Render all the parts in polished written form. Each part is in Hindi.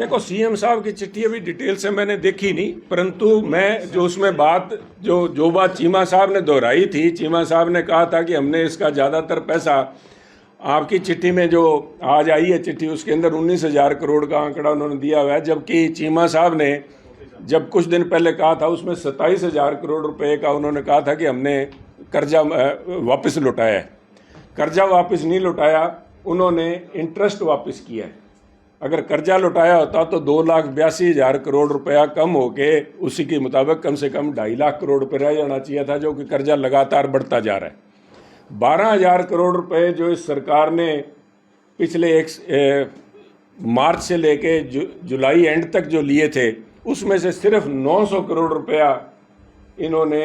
देखो, सीएम साहब की चिट्ठी अभी डिटेल से मैंने देखी नहीं, परंतु मैं जो उसमें बात जो बात चीमा साहब ने दोहराई थी, चीमा साहब ने कहा था कि हमने इसका ज़्यादातर पैसा आपकी चिट्ठी में जो आज आई है चिट्ठी, उसके अंदर 19,000 करोड़ का आंकड़ा उन्होंने दिया हुआ है, जबकि चीमा साहब ने जब कुछ दिन पहले कहा था उसमें 27,000 करोड़ रुपए का उन्होंने कहा था कि हमने कर्जा वापस लौटाया है। कर्जा वापस नहीं लौटाया, उन्होंने इंटरेस्ट वापस किया है। अगर कर्जा लौटाया होता तो 2,82,000 करोड़ रुपया कम होके उसी के मुताबिक कम से कम 2.5 लाख करोड़ रुपये रह जाना चाहिए था, जो कि कर्जा लगातार बढ़ता जा रहा है। 12,000 करोड़ रुपए जो इस सरकार ने पिछले मार्च से लेके जुलाई एंड तक जो लिए थे, उसमें से सिर्फ 900 करोड़ रुपया इन्होंने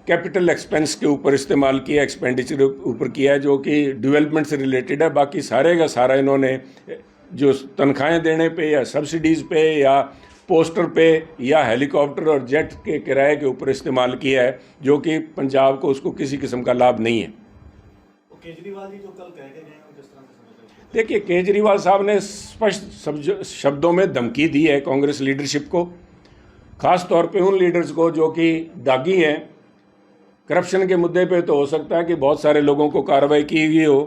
कैपिटल एक्सपेंस के ऊपर इस्तेमाल किया, एक्सपेंडिचर ऊपर किया है, जो कि डेवलपमेंट से रिलेटेड है। बाकी सारे का सारा इन्होंने जो तनख्वाहें देने पे या सब्सिडीज़ पे या पोस्टर पे या हेलीकॉप्टर और जेट के किराए के ऊपर इस्तेमाल किया है, जो कि पंजाब को उसको किसी किस्म का लाभ नहीं है। केजरीवाल जी जो कल कह के गए हैं, किस तरह से समझ रहे हैं? देखिए, केजरीवाल साहब ने स्पष्ट शब्दों में धमकी दी है कांग्रेस लीडरशिप को, ख़ास तौर पे उन लीडर्स को जो कि दागी हैं। करप्शन के मुद्दे पे तो हो सकता है कि बहुत सारे लोगों को कार्रवाई की गई हो,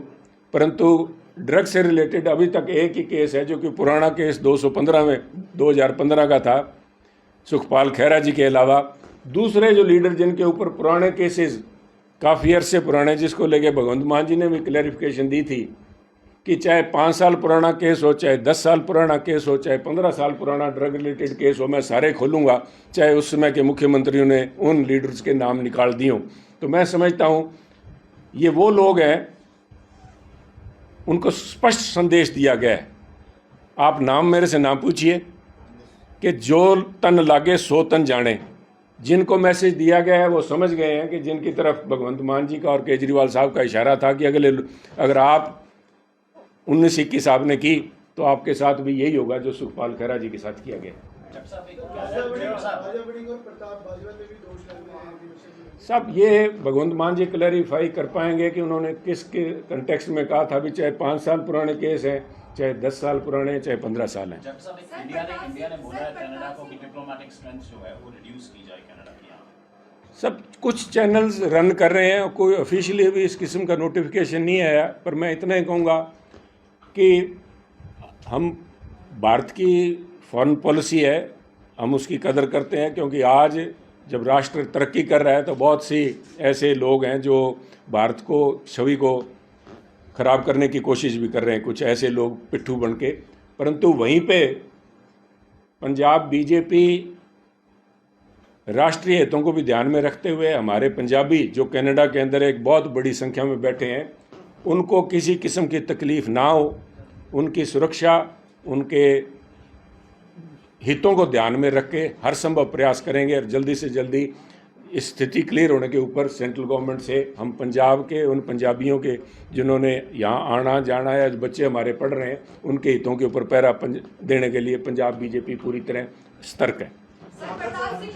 परंतु ड्रग से रिलेटेड अभी तक एक ही केस है, जो कि पुराना केस 2015 का था, सुखपाल खैरा जी के अलावा। दूसरे जो लीडर जिनके ऊपर पुराने केसेस काफ़ी अरसे पुराने, जिसको लेके भगवंत मान जी ने भी क्लैरिफिकेशन दी थी कि चाहे 5 साल पुराना केस हो, चाहे 10 साल पुराना केस हो, चाहे 15 साल पुराना ड्रग रिलेटेड केस हो, मैं सारे खोलूँगा, चाहे उस समय के मुख्यमंत्रियों ने उन लीडर्स के नाम निकाल दिए हों। तो मैं समझता हूँ ये वो लोग हैं, उनको स्पष्ट संदेश दिया गया है। आप नाम मेरे से ना पूछिए कि जो तन लागे सो तन जाने। जिनको मैसेज दिया गया है वो समझ गए हैं कि जिनकी तरफ भगवंत मान जी का और केजरीवाल साहब का इशारा था कि अगर आप 19-21 आपने की तो आपके साथ भी यही होगा जो सुखपाल खैरा जी के साथ किया गया। सब ये भगवंत मान जी क्लैरिफाई कर पाएंगे कि उन्होंने किस के कंटेक्स्ट में कहा था। भी चाहे 5 साल पुराने केस हैं, चाहे 10 साल पुराने, चाहे 15 साल हैं। इंडिया ने बोला है कनाडा को कि डिप्लोमेटिक स्ट्रेंथ जो है वो रिड्यूस की जाए कनाडा की। सब कुछ चैनल्स रन कर रहे हैं, कोई ऑफिशियली भी इस किस्म का नोटिफिकेशन नहीं आया, पर मैं इतना ही कहूँगा कि हम भारत की फॉरेन पॉलिसी है, हम उसकी कदर करते हैं, क्योंकि आज जब राष्ट्र तरक्की कर रहा है तो बहुत सी ऐसे लोग हैं जो भारत को छवि को ख़राब करने की कोशिश भी कर रहे हैं, कुछ ऐसे लोग पिट्ठू बन के। परंतु वहीं पे पंजाब बीजेपी राष्ट्रीय हितों को भी ध्यान में रखते हुए हमारे पंजाबी जो कनाडा के अंदर एक बहुत बड़ी संख्या में बैठे हैं, उनको किसी किस्म की तकलीफ़ ना हो, उनकी सुरक्षा, उनके हितों को ध्यान में रख के हर संभव प्रयास करेंगे। और जल्दी से जल्दी इस स्थिति क्लियर होने के ऊपर सेंट्रल गवर्नमेंट से हम पंजाब के उन पंजाबियों के जिन्होंने यहाँ आना जाना है, आज बच्चे हमारे पढ़ रहे हैं, उनके हितों के ऊपर पहरा देने के लिए पंजाब बीजेपी पूरी तरह सतर्क है। प्रताप सिंह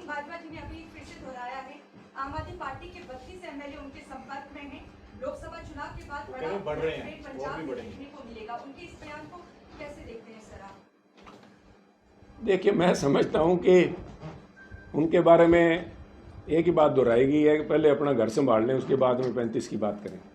बाजवा जी ने अभी फिर से दोहराया है, आम आदमी पार्टी के 32 एमएलए उनके संपर्क में हैं, लोकसभा चुनाव के बाद बढ़ रहे हैं, पंजाब में देखने को मिलेगा। उनके इस बयान को कैसे देखते हैं सर आप? देखिए, मैं समझता हूँ कि उनके बारे में एक ही बात दोहराई गई है कि पहले अपना घर संभाल लें, उसके बाद में 35 की बात करें।